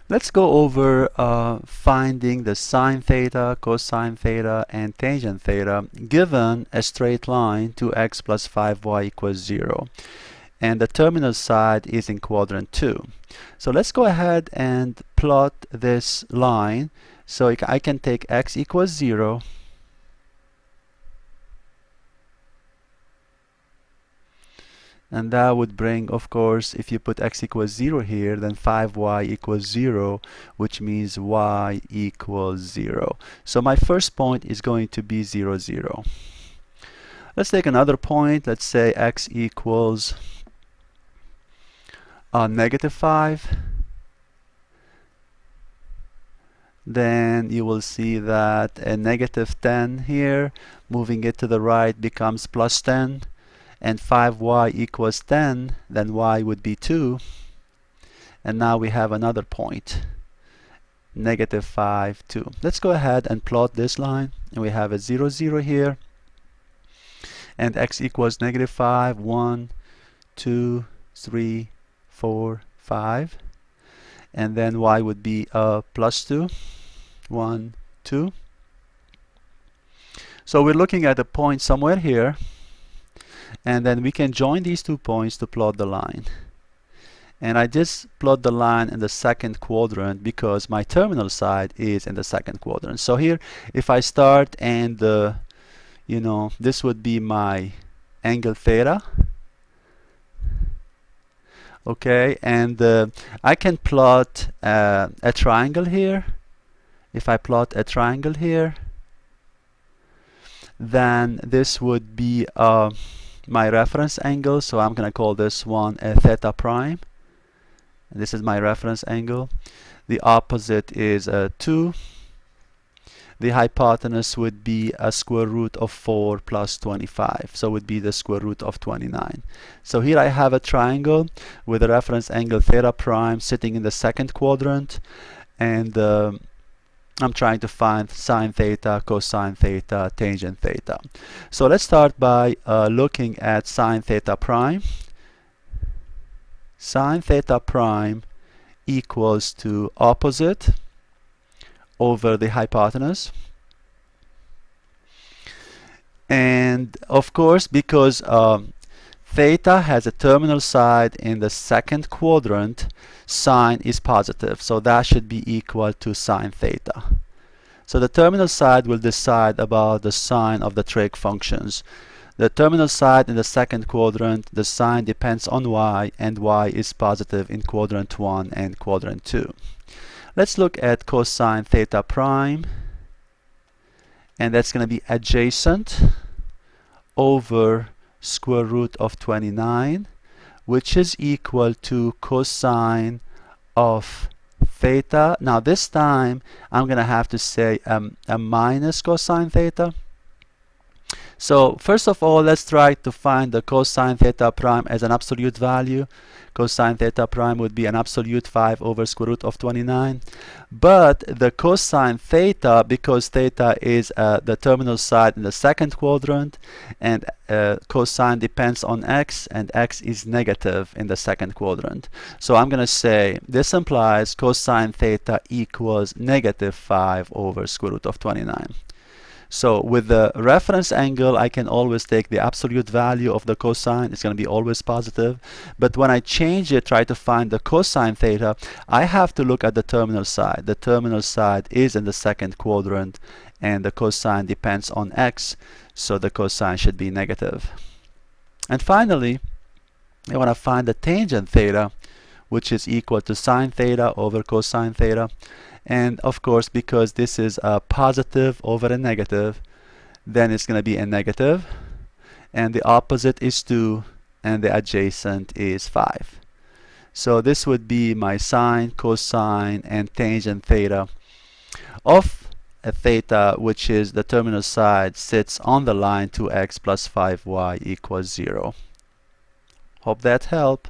Let's go over finding the sine theta, cosine theta, and tangent theta given a straight line 2x plus 5y equals 0. And the terminal side is in quadrant 2. So let's go ahead and plot this line. So I can take x equals 0, and that would bring, of course, if you put x equals 0 here, then 5y equals 0, which means y equals 0. So my first point is going to be 0, 0. Let's take another point. Let's say x equals negative 5. Then you will see that a negative 10 here, moving it to the right, becomes plus 10. And 5y equals 10, then y would be 2. And now we have another point, negative 5, 2. Let's go ahead and plot this line. And we have a 0, 0 here. And x equals negative 5, 1, 2, 3, 4, 5. And then y would be plus 2, 1, 2. So we're looking at a point somewhere here. And then we can join these 2 points to plot the line. And I just plot the line in the second quadrant because my terminal side is in the second quadrant. So here, if I start and this would be my angle theta. Okay, and I can plot a triangle here. If I plot a triangle here, then this would be my reference angle. So I'm going to call this one a theta prime. And this is my reference angle. The opposite is 2. The hypotenuse would be a square root of 4 plus 25. So it would be the square root of 29. So here I have a triangle with a reference angle theta prime sitting in the second quadrant. And I'm trying to find sine theta, cosine theta, tangent theta. So let's start by looking at sine theta prime. Sine theta prime equals to opposite over the hypotenuse. And of course, because theta has a terminal side in the second quadrant, sine is positive. So that should be equal to sine theta. So the terminal side will decide about the sign of the trig functions. The terminal side in the second quadrant, the sign depends on y, and y is positive in quadrant 1 and quadrant 2. Let's look at cosine theta prime, and that's going to be adjacent over square root of 29, which is equal to cosine of theta. Now this time I'm going to have to say a minus cosine theta. So first of all, let's try to find the cosine theta prime as an absolute value. Cosine theta prime would be an absolute 5 over square root of 29. But the cosine theta, because theta is the terminal side in the second quadrant, and cosine depends on x, and x is negative in the second quadrant. So I'm going to say this implies cosine theta equals negative 5 over square root of 29. So with the reference angle, I can always take the absolute value of the cosine. It's going to be always positive. But when I change it, try to find the cosine theta, I have to look at the terminal side. The terminal side is in the second quadrant, and the cosine depends on x. So the cosine should be negative. And finally, I want to find the tangent theta, which is equal to sine theta over cosine theta. And of course, because this is a positive over a negative, then it's going to be a negative. And the opposite is 2, and the adjacent is 5. So this would be my sine, cosine, and tangent theta of a theta, which is the terminal side sits on the line 2x plus 5y equals 0. Hope that helped.